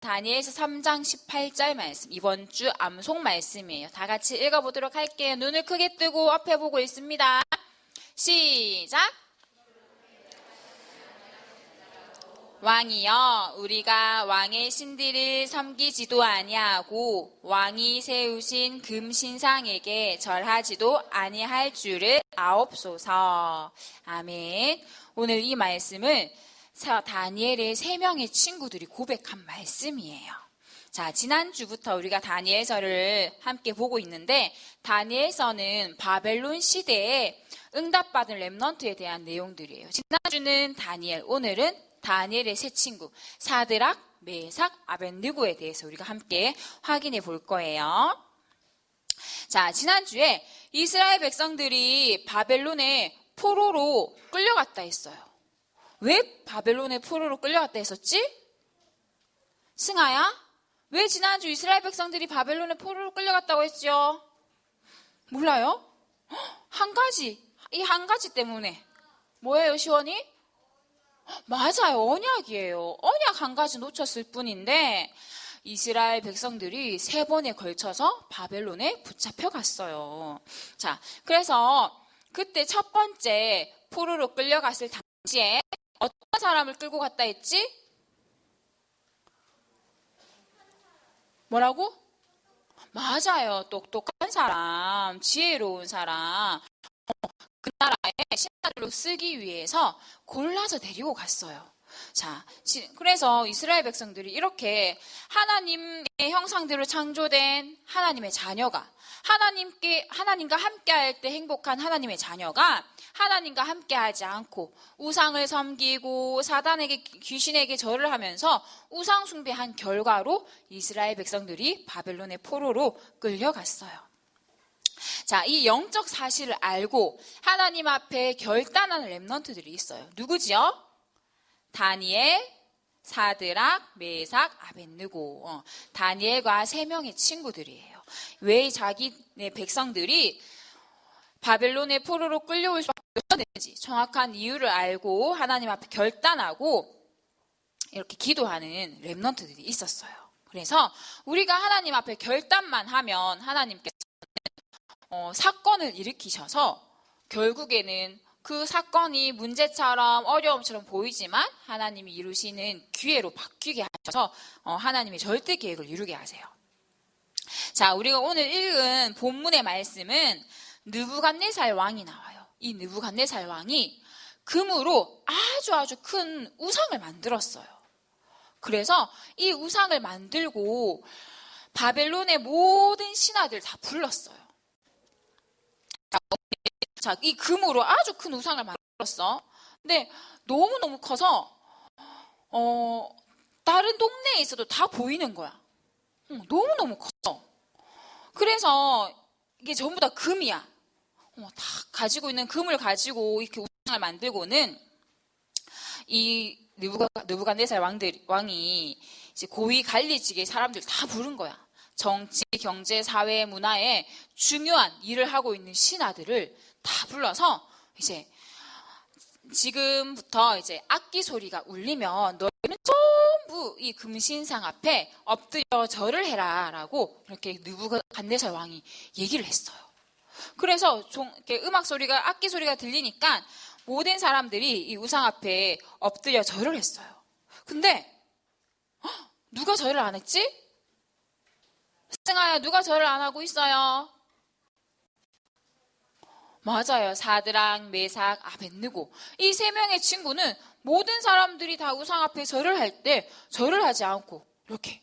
다니엘서 3장 18절 말씀, 이번 주 암송 말씀이에요. 다 같이 읽어보도록 할게요. 눈을 크게 뜨고 앞에 보고 있습니다. 시작! 왕이여, 우리가 왕의 신들을 섬기지도 아니하고 왕이 세우신 금신상에게 절하지도 아니할 줄을 아옵소서. 아멘. 오늘 이 말씀을 다니엘의 3명의 친구들이 고백한 말씀이에요. 자, 지난주부터 우리가 다니엘서를 함께 보고 있는데, 다니엘서는 바벨론 시대에 응답받은 렘넌트에 대한 내용들이에요. 지난주는 다니엘, 오늘은 다니엘의 세 친구 사드락, 메삭, 아벳느고에 대해서 우리가 함께 확인해 볼 거예요. 자, 지난주에 이스라엘 백성들이 바벨론의 포로로 끌려갔다 했어요. 왜 바벨론의 포로로 끌려갔다 했었지? 승아야? 왜 지난주 이스라엘 백성들이 바벨론의 포로로 끌려갔다고 했죠? 몰라요? 이 한 가지 때문에. 뭐예요, 시원이? 맞아요, 언약이에요. 언약 한 가지 놓쳤을 뿐인데 이스라엘 백성들이 3번에 걸쳐서 바벨론에 붙잡혀갔어요. 자, 그래서 그때 첫 번째 포로로 끌려갔을 당시에 어떤 사람을 끌고 갔다 했지? 뭐라고? 맞아요, 똑똑한 사람, 지혜로운 사람, 그 나라의 신하들로 쓰기 위해서 골라서 데리고 갔어요. 자, 그래서 이스라엘 백성들이 이렇게 하나님의 형상대로 창조된 하나님의 자녀가, 하나님과 함께 할 때 행복한 하나님의 자녀가 하나님과 함께 하지 않고 우상을 섬기고 사단에게, 귀신에게 절을 하면서 우상 숭배한 결과로 이스라엘 백성들이 바벨론의 포로로 끌려갔어요. 자, 이 영적 사실을 알고 하나님 앞에 결단하는 렘넌트들이 있어요. 누구지요? 다니엘, 사드락, 메삭, 아벳느고. 다니엘과 3명의 친구들이에요. 왜 자기네 백성들이 바벨론의 포로로 끌려올 수밖에 없었는지 정확한 이유를 알고 하나님 앞에 결단하고 이렇게 기도하는 렘넌트들이 있었어요. 그래서 우리가 하나님 앞에 결단만 하면 하나님께서 사건을 일으키셔서 결국에는 그 사건이 문제처럼 어려움처럼 보이지만 하나님이 이루시는 기회로 바뀌게 하셔서 하나님의 절대 계획을 이루게 하세요. 자, 우리가 오늘 읽은 본문의 말씀은 느부갓네살 왕이 나와요. 이 느부갓네살 왕이 금으로 아주 큰 우상을 만들었어요. 그래서 이 우상을 만들고 바벨론의 모든 신하들 다 불렀어요. 자, 이 금으로 아주 큰 우상을 만들었어. 근데 너무너무 커서 다른 동네에 있어도 다 보이는 거야. 너무너무 커. 그래서 이게 전부 다 금이야. 다 가지고 있는 금을 가지고 이렇게 우상을 만들고는 이 느부갓네살 왕이 이제 고위 관리직의 사람들 다 부른 거야. 정치, 경제, 사회, 문화에 중요한 일을 하고 있는 신하들을 다 불러서 이제 지금부터 이제 악기 소리가 울리면 너희는 전부 이 금신상 앞에 엎드려 절을 해라라고 이렇게 느부갓네살 왕이 얘기를 했어요. 그래서 이렇게 음악 소리가, 악기 소리가 들리니까 모든 사람들이 이 우상 앞에 엎드려 절을 했어요. 근데 누가 절을 안 했지? 승아야, 누가 절을 안 하고 있어요? 맞아요. 사드락, 메삭, 아벳느고. 이 3명의 친구는 모든 사람들이 다 우상 앞에 절을 할 때 절을 하지 않고 이렇게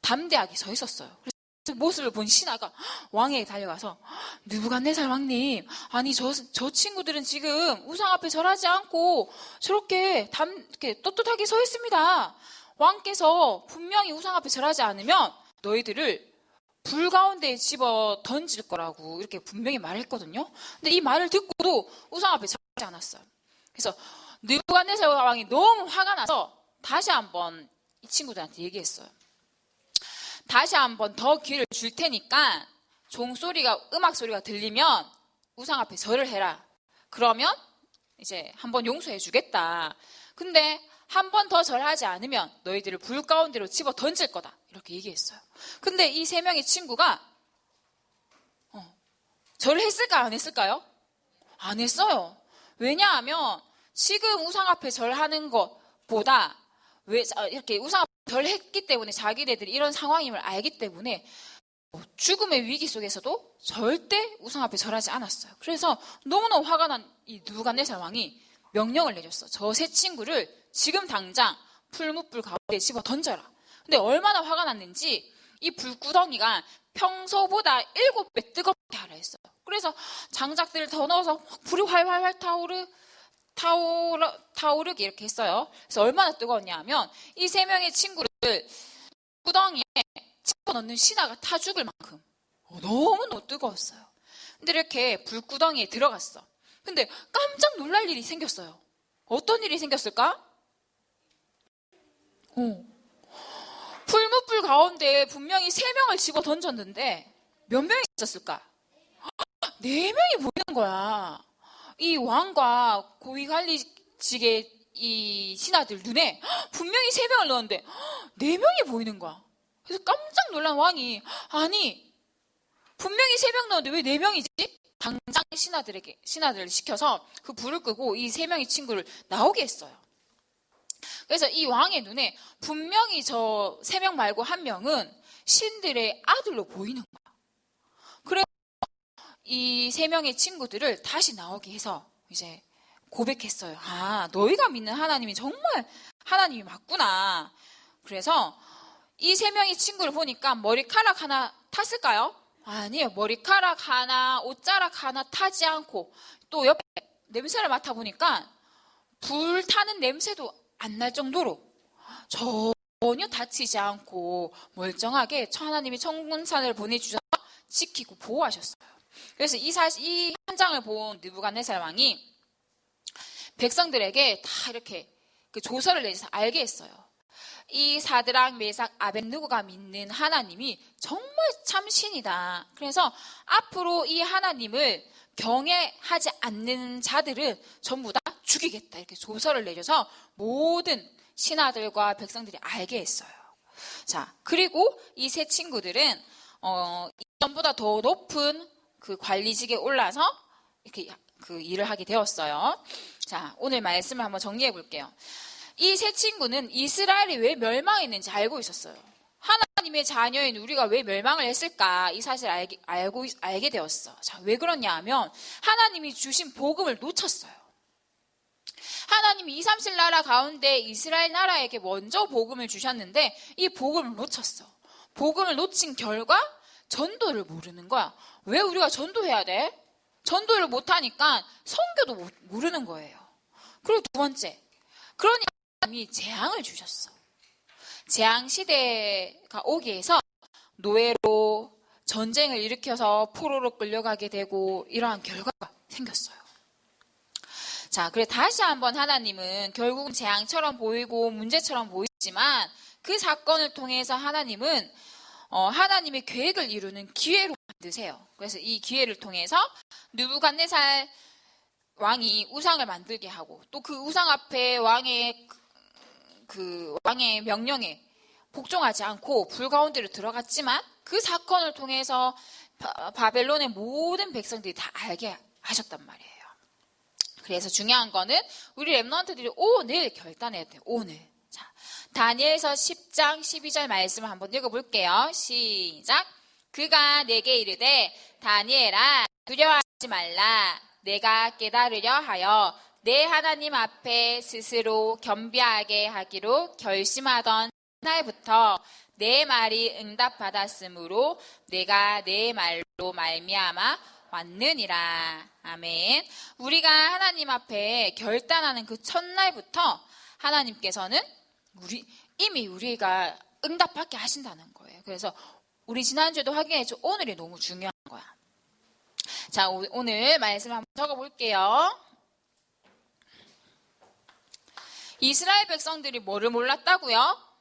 담대하게 서 있었어요. 그래서 그 모습을 본 신하가 왕에게 달려가서 느부갓네살 왕님, 아니 저 친구들은 지금 우상 앞에 절하지 않고 저렇게 이렇게 떳떳하게 서 있습니다. 왕께서 분명히 우상 앞에 절하지 않으면 너희들을 불 가운데에 집어 던질 거라고 이렇게 분명히 말했거든요. 근데 이 말을 듣고도 우상 앞에 절하지 않았어요. 그래서 느부갓네살 왕이 너무 화가 나서 다시 한번 이 친구들한테 얘기했어요. 다시 한번 더 기회를 줄 테니까 종소리가, 음악 소리가 들리면 우상 앞에 절을 해라. 그러면 이제 한번 용서해 주겠다. 근데 한 번 더 절하지 않으면 너희들을 불 가운데로 집어 던질 거다. 이렇게 얘기했어요. 근데 이 세 명의 친구가 절을 했을까요? 안 했을까요? 안 했어요. 왜냐하면 지금 우상 앞에 절하는 것보다 이렇게 우상 앞에 절했기 때문에 자기네들이 이런 상황임을 알기 때문에 죽음의 위기 속에서도 절대 우상 앞에 절하지 않았어요. 그래서 너무너무 화가 난 이 느부갓네살 왕이 명령을 내렸어. 저 세 친구를 지금 당장 풀무불 가운데 집어 던져라. 근데 얼마나 화가 났는지 이 불구덩이가 평소보다 7배 뜨겁게 하라 했어요. 그래서 장작들을 더 넣어서 불이 활활활 타오르게 이렇게 했어요. 그래서 얼마나 뜨거웠냐 하면 이 세 명의 친구를 구덩이에 집어넣는 신하가 타 죽을 만큼 너무너무 뜨거웠어요. 근데 이렇게 불구덩이에 들어갔어. 근데 깜짝 놀랄 일이 생겼어요. 어떤 일이 생겼을까? 풀무불 가운데 분명히 3명을 집어 던졌는데 몇 명이 있었을까? 4명이 보이는 거야. 이 왕과 고위관리직의 이 신하들 눈에 분명히 3명을 넣었는데 4명이 보이는 거야. 그래서 깜짝 놀란 왕이 아니 분명히 3명 넣었는데 왜 4명이지? 당장 신하들을 시켜서 그 불을 끄고 이 3명의 친구를 나오게 했어요. 그래서 이 왕의 눈에 분명히 저 3명 말고 1명은 신들의 아들로 보이는 거야. 그래서 이 3명의 친구들을 다시 나오게 해서 이제 고백했어요. 아, 너희가 믿는 하나님이 정말 하나님이 맞구나. 그래서 이 3명의 친구를 보니까 머리카락 하나 탔을까요? 아니에요. 머리카락 하나, 옷자락 하나 타지 않고 또 옆에 냄새를 맡아보니까 불 타는 냄새도 안 날 정도로 전혀 다치지 않고 멀쩡하게 하나님이 천군산을 보내주셔서 지키고 보호하셨어요. 그래서 이 현장을 본 느부갓네살 왕이 백성들에게 다 이렇게 그 조서를 내서 알게 했어요. 이 사드락, 메삭, 아벳느고가 믿는 하나님이 정말 참 신이다. 그래서 앞으로 이 하나님을 경외하지 않는 자들은 전부 다 죽이겠다. 이렇게 조서를 내려서 모든 신하들과 백성들이 알게 했어요. 자, 그리고 이 세 친구들은 이전보다 더 높은 그 관리직에 올라서 이렇게 그 일을 하게 되었어요. 자, 오늘 말씀을 한번 정리해 볼게요. 이 세 친구는 이스라엘이 왜 멸망했는지 알고 있었어요. 하나님의 자녀인 우리가 왜 멸망을 했을까 이 사실을 알게 되었어. 자, 왜 그러냐 하면 하나님이 주신 복음을 놓쳤어요. 하나님이 237 나라 가운데 이스라엘 나라에게 먼저 복음을 주셨는데 이 복음을 놓쳤어. 복음을 놓친 결과 전도를 모르는 거야. 왜 우리가 전도해야 돼? 전도를 못하니까 선교도 모르는 거예요. 그리고 두 번째, 그러니 하나님이 재앙을 주셨어. 재앙 시대가 오게 해서 노예로 전쟁을 일으켜서 포로로 끌려가게 되고 이러한 결과가 생겼어요. 자, 그래 다시 한번 하나님은 결국은 재앙처럼 보이고 문제처럼 보이지만 그 사건을 통해서 하나님은 하나님의 계획을 이루는 기회로 만드세요. 그래서 이 기회를 통해서 느부갓네살 왕이 우상을 만들게 하고 또 그 우상 앞에 왕의 명령에 복종하지 않고 불 가운데로 들어갔지만 그 사건을 통해서 바벨론의 모든 백성들이 다 알게 하셨단 말이에요. 그래서 중요한 거는 우리 렘넌트들이 오늘 결단해야 돼요. 오늘. 자, 다니엘서 10장 12절 말씀을 한번 읽어볼게요. 시작. 그가 내게 이르되 다니엘아 두려워하지 말라. 내가 깨달으려 하여 내 하나님 앞에 스스로 겸비하게 하기로 결심하던 날부터 내 말이 응답받았으므로 내가 내 말로 말미암아 왔느니라. 아멘. 우리가 하나님 앞에 결단하는 그 첫날부터 하나님께서는 이미 우리가 응답받게 하신다는 거예요. 그래서 우리 지난주에도 확인했죠. 오늘이 너무 중요한 거야. 자, 오늘 말씀 한번 적어볼게요. 이스라엘 백성들이 뭐를 몰랐다고요?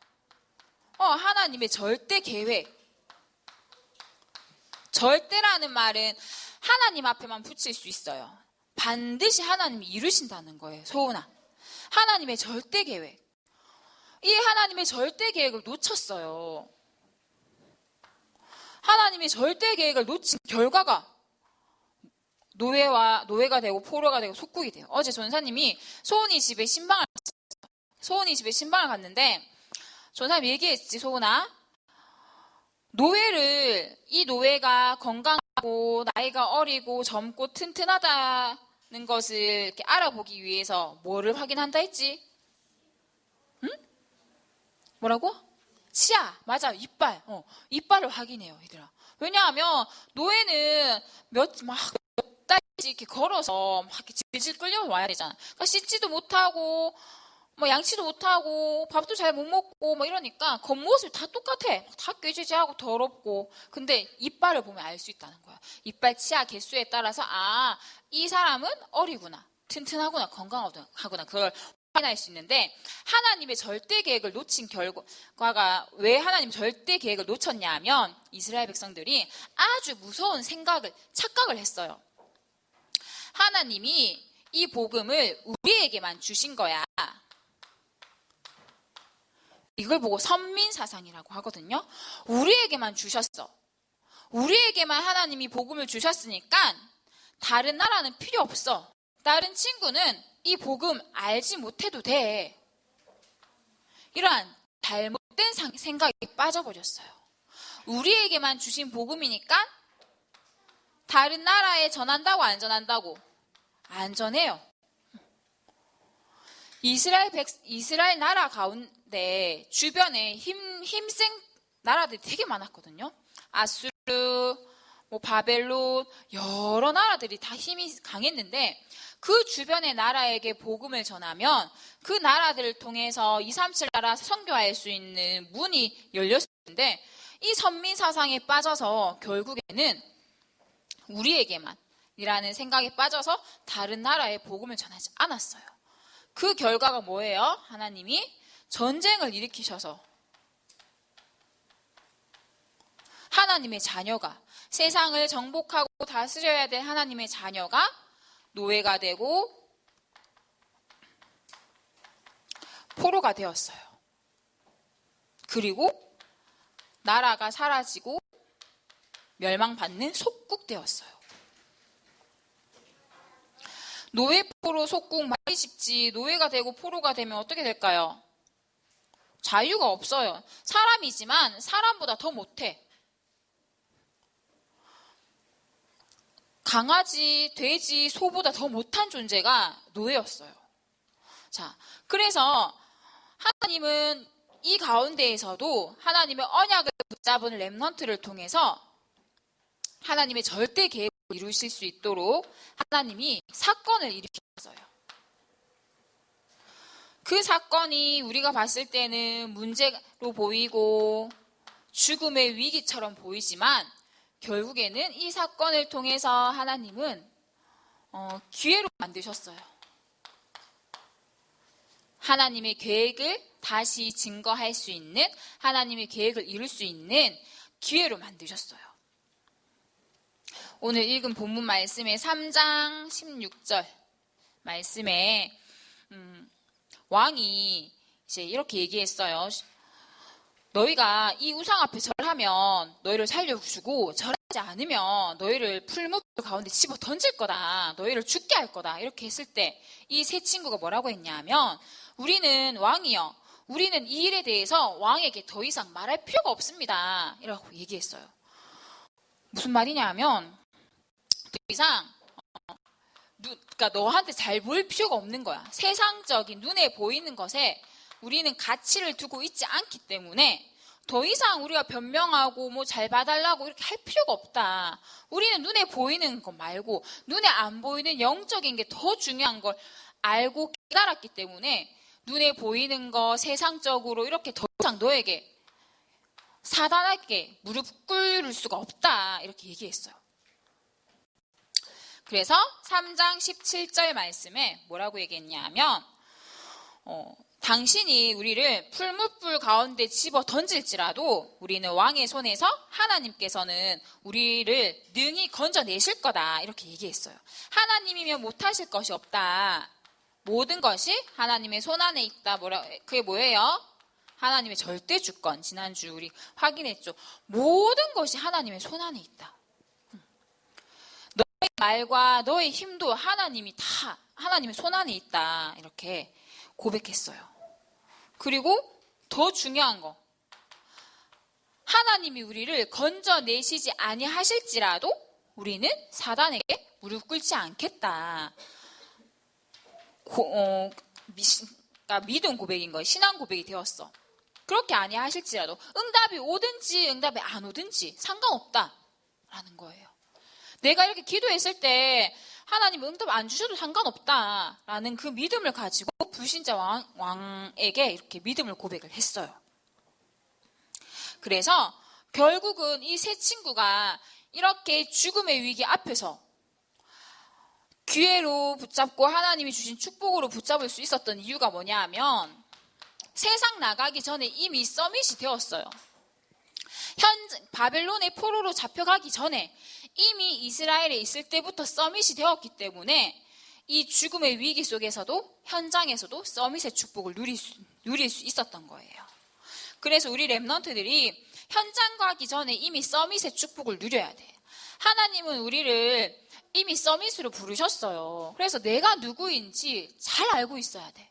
하나님의 절대 계획. 절대라는 말은 하나님 앞에만 붙일 수 있어요. 반드시 하나님이 이루신다는 거예요. 소은아. 하나님의 절대 계획. 이 하나님의 절대 계획을 놓쳤어요. 하나님의 절대 계획을 놓친 결과가 노예가 되고 포로가 되고 속국이 돼요. 어제 전사님이 소은이 집에 신방을 갔는데 전사님이 얘기했지. 소은아, 이 노예가 건강하고 나이가 어리고 젊고 튼튼하다는 것을 이렇게 알아보기 위해서 뭐를 확인한다 했지? 응? 뭐라고? 치아. 맞아. 이빨. 이빨을 확인해요, 얘들아. 왜냐하면 노예는 몇 달씩 이렇게 걸어서 막 이렇게 질질 끌려와야 되잖아. 그러니까 씻지도 못하고 뭐 양치도 못하고 밥도 잘 못 먹고 뭐 이러니까 겉모습이 다 똑같아. 다 꾀지지하고 더럽고. 근데 이빨을 보면 알 수 있다는 거야. 이빨 치아 개수에 따라서 이 사람은 어리구나, 튼튼하구나, 건강하구나, 그걸 확인할 수 있는데, 하나님의 절대 계획을 놓친 결과가, 왜 하나님 절대 계획을 놓쳤냐 하면 이스라엘 백성들이 아주 무서운 착각을 했어요. 하나님이 이 복음을 우리에게만 주신 거야. 이걸 보고 선민사상이라고 하거든요. 우리에게만 주셨어. 우리에게만 하나님이 복음을 주셨으니까 다른 나라는 필요 없어. 다른 친구는 이 복음 알지 못해도 돼. 이러한 잘못된 생각에 빠져버렸어요. 우리에게만 주신 복음이니까 다른 나라에 전한다고 안 전한다고? 안전해요. 이스라엘 나라 가운데 주변에 힘센 나라들이 되게 많았거든요. 아수르, 바벨론, 여러 나라들이 다 힘이 강했는데 그 주변의 나라에게 복음을 전하면 그 나라들을 통해서 237 나라 선교할 수 있는 문이 열렸는데, 이 선민사상에 빠져서 결국에는 우리에게만 이라는 생각에 빠져서 다른 나라에 복음을 전하지 않았어요. 그 결과가 뭐예요? 하나님이 전쟁을 일으키셔서 하나님의 자녀가, 세상을 정복하고 다스려야 될 하나님의 자녀가 노예가 되고 포로가 되었어요. 그리고 나라가 사라지고 멸망받는 속국되었어요. 노예, 포로, 속국 말이 쉽지 노예가 되고 포로가 되면 어떻게 될까요? 자유가 없어요. 사람이지만 사람보다 더 못해. 강아지, 돼지, 소보다 더 못한 존재가 노예였어요. 자, 그래서 하나님은 이 가운데에서도 하나님의 언약을 붙잡은 렘넌트를 통해서 하나님의 절대 계획을 이루실 수 있도록 하나님이 사건을 일으켰어요. 그 사건이 우리가 봤을 때는 문제로 보이고 죽음의 위기처럼 보이지만 결국에는 이 사건을 통해서 하나님은 기회로 만드셨어요. 하나님의 계획을 다시 증거할 수 있는, 하나님의 계획을 이룰 수 있는 기회로 만드셨어요. 오늘 읽은 본문 말씀의 3장 16절 말씀에 왕이 이제 이렇게 얘기했어요. 너희가 이 우상 앞에 절하면 너희를 살려주고 절하지 않으면 너희를 풀무불 가운데 집어 던질 거다. 너희를 죽게 할 거다. 이렇게 했을 때 이 세 친구가 뭐라고 했냐면, 우리는 왕이요, 우리는 이 일에 대해서 왕에게 더 이상 말할 필요가 없습니다. 이라고 얘기했어요. 무슨 말이냐 하면 더 이상 그러니까 너한테 잘 보일 필요가 없는 거야. 세상적인 눈에 보이는 것에 우리는 가치를 두고 있지 않기 때문에 더 이상 우리가 변명하고 뭐 잘 봐달라고 이렇게 할 필요가 없다. 우리는 눈에 보이는 것 말고 눈에 안 보이는 영적인 게 더 중요한 걸 알고 깨달았기 때문에 눈에 보이는 거 세상적으로 이렇게 더 이상 너에게 사단에게 무릎 꿇을 수가 없다. 이렇게 얘기했어요. 그래서 3장 17절 말씀에 뭐라고 얘기했냐면 당신이 우리를 풀무불 가운데 집어 던질지라도 우리는 왕의 손에서 하나님께서는 우리를 능히 건져내실 거다. 이렇게 얘기했어요. 하나님이면 못하실 것이 없다. 모든 것이 하나님의 손 안에 있다. 그게 뭐예요? 하나님의 절대 주권, 지난주 우리 확인했죠. 모든 것이 하나님의 손안에 있다. 너의 말과 너의 힘도 하나님이 다 하나님의 손안에 있다. 이렇게 고백했어요. 그리고 더 중요한 거, 하나님이 우리를 건져내시지 아니하실지라도 우리는 사단에게 무릎 꿇지 않겠다. 그러니까 믿음 고백인 거예요. 신앙 고백이 되었어. 그렇게 아니하실지라도 응답이 오든지 응답이 안 오든지 상관없다라는 거예요. 내가 이렇게 기도했을 때 하나님 응답 안 주셔도 상관없다라는 그 믿음을 가지고 불신자 왕에게 이렇게 믿음을 고백을 했어요. 그래서 결국은 이 세 친구가 이렇게 죽음의 위기 앞에서 기회로 붙잡고 하나님이 주신 축복으로 붙잡을 수 있었던 이유가 뭐냐 하면 세상 나가기 전에 이미 서밋이 되었어요. 바벨론의 포로로 잡혀가기 전에 이미 이스라엘에 있을 때부터 서밋이 되었기 때문에 이 죽음의 위기 속에서도 현장에서도 서밋의 축복을 누릴 수 있었던 거예요. 그래서 우리 렘넌트들이 현장 가기 전에 이미 서밋의 축복을 누려야 돼. 하나님은 우리를 이미 서밋으로 부르셨어요. 그래서 내가 누구인지 잘 알고 있어야 돼.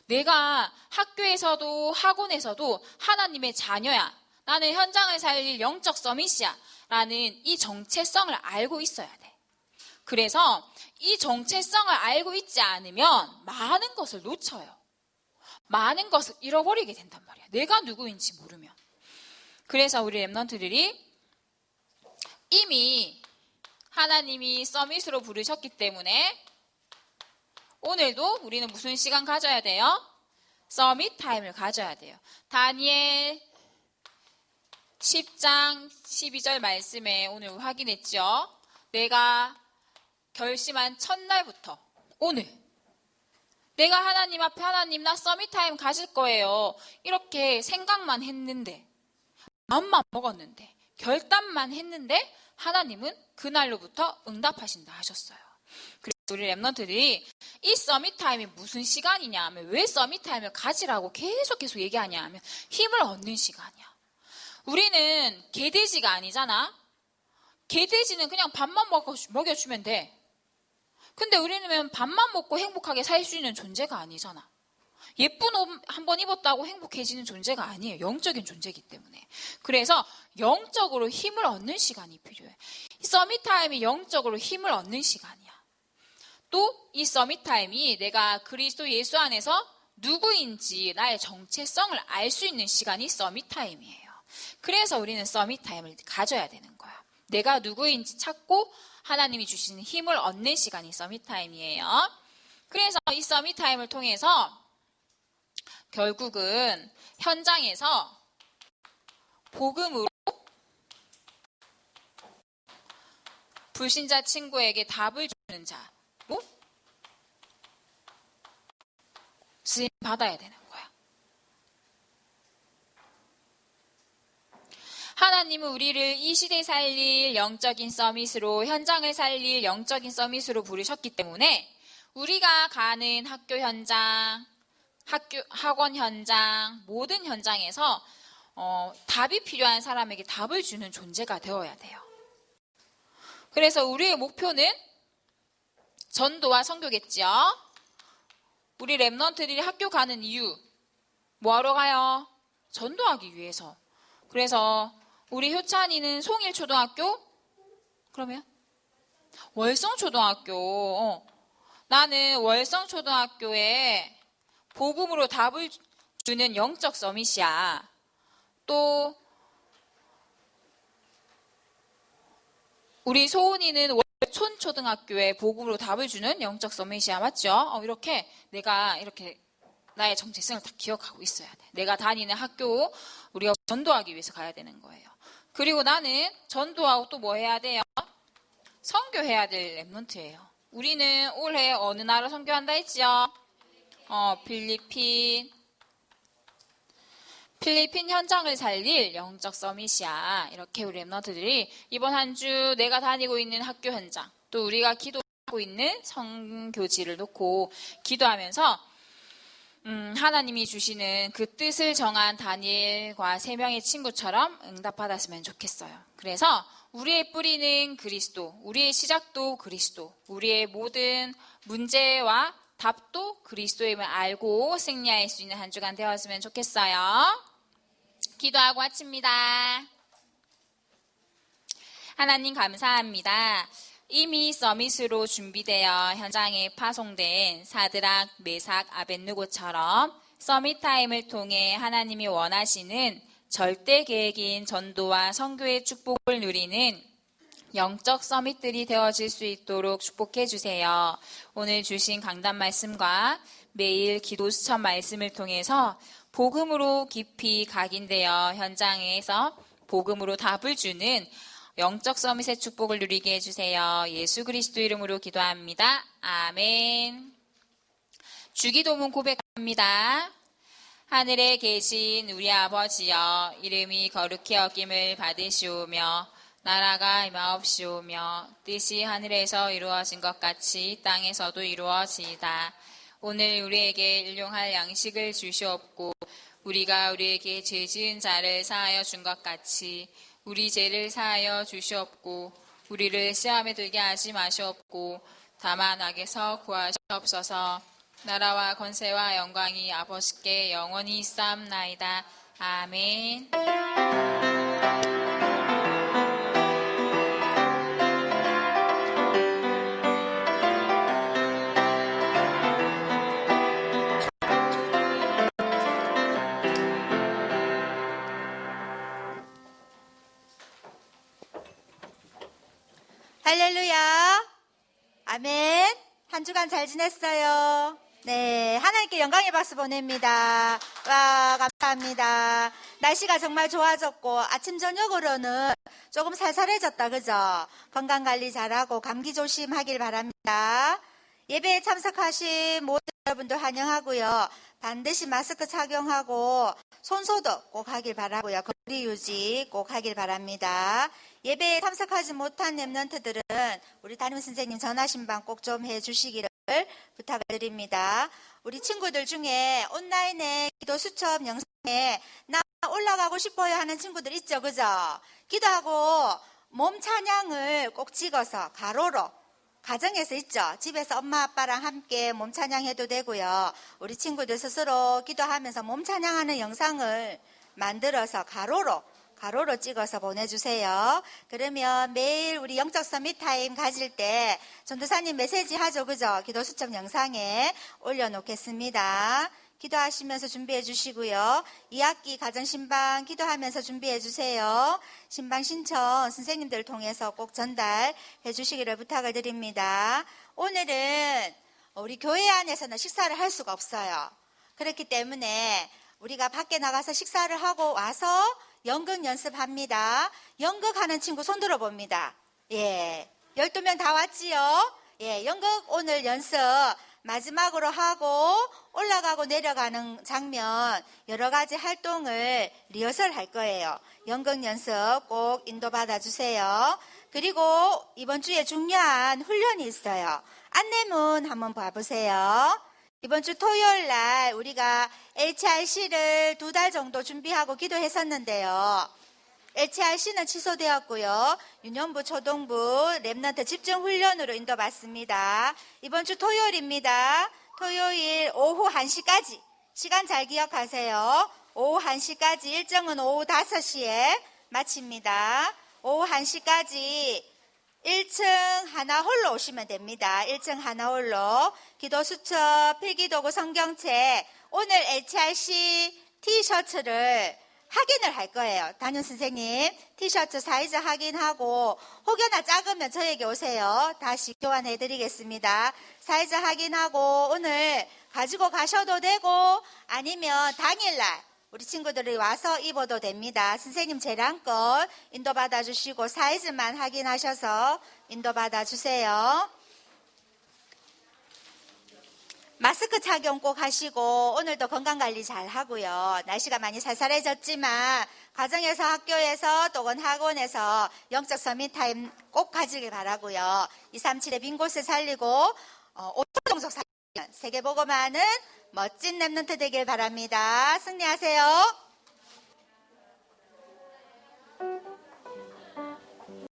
내가 학교에서도 학원에서도 하나님의 자녀야. 나는 현장을 살릴 영적 서밋이야. 라는 이 정체성을 알고 있어야 돼. 그래서 이 정체성을 알고 있지 않으면 많은 것을 놓쳐요. 많은 것을 잃어버리게 된단 말이야. 내가 누구인지 모르면. 그래서 우리 렘넌트들이 이미 하나님이 서밋으로 부르셨기 때문에 오늘도 우리는 무슨 시간 가져야 돼요? 서밋 타임을 가져야 돼요. 다니엘 10장 12절 말씀에 오늘 확인했죠. 내가 결심한 첫날부터 오늘 내가 하나님 앞에 하나님 나 서밋 타임 가질 거예요. 이렇게 생각만 했는데 마음만 먹었는데 결단만 했는데 하나님은 그날로부터 응답하신다 하셨어요. 그래서 우리 렘넌트들이 이 서밋 타임이 무슨 시간이냐 하면 왜 서밋 타임을 가지라고 계속 얘기하냐 하면 힘을 얻는 시간이야. 우리는 개돼지가 아니잖아. 개돼지는 그냥 밥만 먹여주면 돼. 근데 우리는 밥만 먹고 행복하게 살 수 있는 존재가 아니잖아. 예쁜 옷 한 번 입었다고 행복해지는 존재가 아니에요. 영적인 존재이기 때문에. 그래서 영적으로 힘을 얻는 시간이 필요해. 이 서밋 타임이 영적으로 힘을 얻는 시간이야. 또 이 서밋 타임이 내가 그리스도 예수 안에서 누구인지 나의 정체성을 알 수 있는 시간이 서밋 타임이에요. 그래서 우리는 서밋 타임을 가져야 되는 거야. 내가 누구인지 찾고 하나님이 주시는 힘을 얻는 시간이 서밋 타임이에요. 그래서 이 서밋 타임을 통해서 결국은 현장에서 복음으로 불신자 친구에게 답을 주는 자로 쓰임 받아야 되는 거야. 하나님은 우리를 이 시대 살릴 영적인 서밋으로 현장을 살릴 영적인 서밋으로 부르셨기 때문에 우리가 가는 학교 현장, 학원 현장, 모든 현장에서 답이 필요한 사람에게 답을 주는 존재가 되어야 돼요. 그래서 우리의 목표는 전도와 선교겠죠. 우리 렘넌트들이 학교 가는 이유 뭐하러 가요? 전도하기 위해서. 그래서 우리 효찬이는 송일초등학교? 그러면 월성초등학교. 나는 월성초등학교에 복음으로 답을 주는 영적 서밋이야. 또 우리 소은이는 월촌초등학교에 복음으로 답을 주는 영적 서밋이야. 맞죠? 이렇게 내가 이렇게 나의 정체성을 다 기억하고 있어야 돼. 내가 다니는 학교 우리가 전도하기 위해서 가야 되는 거예요. 그리고 나는 전도하고 또 뭐 해야 돼요? 선교해야 될 렘넌트예요. 우리는 올해 어느 나라 선교한다 했죠? 필리핀 현장을 살릴 영적 서밋이야. 이렇게 우리 렘넌트들이 이번 한 주 내가 다니고 있는 학교 현장, 또 우리가 기도하고 있는 선교지를 놓고 기도하면서 하나님이 주시는 그 뜻을 정한 다니엘과 3명의 친구처럼 응답받았으면 좋겠어요. 그래서 우리의 뿌리는 그리스도, 우리의 시작도 그리스도, 우리의 모든 문제와 답도 그리스도임을 알고 승리할 수 있는 한 주간 되었으면 좋겠어요. 기도하고 마칩니다. 하나님 감사합니다. 이미 서밋으로 준비되어 현장에 파송된 사드락, 메삭, 아벳느고처럼 서밋 타임을 통해 하나님이 원하시는 절대 계획인 전도와 선교의 축복을 누리는 영적 서밋들이 되어질 수 있도록 축복해 주세요. 오늘 주신 강단 말씀과 매일 기도 수천 말씀을 통해서 복음으로 깊이 각인되어 현장에서 복음으로 답을 주는 영적 서밋의 축복을 누리게 해주세요. 예수 그리스도 이름으로 기도합니다. 아멘. 주기도문 고백합니다. 하늘에 계신 우리 아버지여, 이름이 거룩히 여김을 받으시오며 나라가 임하옵시오며 뜻이 하늘에서 이루어진 것 같이 땅에서도 이루어지이다. 오늘 우리에게 일용할 양식을 주시옵고 우리가 우리에게 죄 지은 자를 사하여 준 것 같이 우리 죄를 사하여 주시옵고 우리를 시험에 들게 하지 마시옵고 다만 악에서 구하시옵소서. 나라와 권세와 영광이 아버지께 영원히 있사옵나이다. 아멘. 할렐루야. 아멘. 한 주간 잘 지냈어요? 네, 하나님께 영광의 박수 보냅니다. 와, 감사합니다. 날씨가 정말 좋아졌고 아침 저녁으로는 조금 살살해졌다, 그죠? 건강관리 잘하고 감기 조심하길 바랍니다. 예배에 참석하신 모든 여러분들 환영하고요. 반드시 마스크 착용하고 손소독 꼭 하길 바라고요. 거리 유지 꼭 하길 바랍니다. 예배에 참석하지 못한 렘넌트들은 우리 담임선생님 전화신방 꼭 좀 해주시기를 부탁을 드립니다. 우리 친구들 중에 온라인에 기도 수첩 영상에 나 올라가고 싶어요 하는 친구들 있죠, 그죠? 기도하고 몸 찬양을 꼭 찍어서 가로로 가정에서 있죠. 집에서 엄마 아빠랑 함께 몸 찬양해도 되고요. 우리 친구들 스스로 기도하면서 몸 찬양하는 영상을 만들어서 가로로 찍어서 보내주세요. 그러면 매일 우리 영적 서밋 타임 가질 때 전도사님 메시지 하죠, 그죠? 기도 수첩 영상에 올려놓겠습니다. 기도하시면서 준비해 주시고요. 2학기 가정신방 기도하면서 준비해 주세요. 신방 신청 선생님들 통해서 꼭 전달해 주시기를 부탁을 드립니다. 오늘은 우리 교회 안에서는 식사를 할 수가 없어요. 그렇기 때문에 우리가 밖에 나가서 식사를 하고 와서 연극 연습합니다. 연극하는 친구 손 들어봅니다. 예, 12명 다 왔지요? 예, 연극 오늘 연습 마지막으로 하고 올라가고 내려가는 장면 여러 가지 활동을 리허설 할 거예요. 연극 연습 꼭 인도받아 주세요. 그리고 이번 주에 중요한 훈련이 있어요. 안내문 한번 봐보세요. 이번 주 토요일 날 우리가 HRC를 2달 정도 준비하고 기도했었는데요. HRC는 취소되었고요. 유년부, 초동부, 랩런트 집중훈련으로 인도받습니다. 이번 주 토요일입니다. 토요일 오후 1시까지 시간 잘 기억하세요. 오후 1시까지 일정은 오후 5시에 마칩니다. 오후 1시까지 1층 하나홀로 오시면 됩니다. 1층 하나홀로 기도 수첩, 필기도구, 성경책, 오늘 HRC 티셔츠를 확인을 할 거예요. 담임선생님 티셔츠 사이즈 확인하고 혹여나 작으면 저에게 오세요. 다시 교환해 드리겠습니다. 사이즈 확인하고 오늘 가지고 가셔도 되고 아니면 당일날 우리 친구들이 와서 입어도 됩니다. 선생님 재량껏 인도받아 주시고 사이즈만 확인하셔서 인도받아 주세요. 마스크 착용 꼭 하시고 오늘도 건강관리 잘 하고요. 날씨가 많이 살살해졌지만 가정에서 학교에서 또는 학원에서 영적 서밋 타임 꼭 가지길 바라고요. 237의 빈 곳을 살리고 5초 정도 세계보고만은 멋진 랩런트 되길 바랍니다. 승리하세요.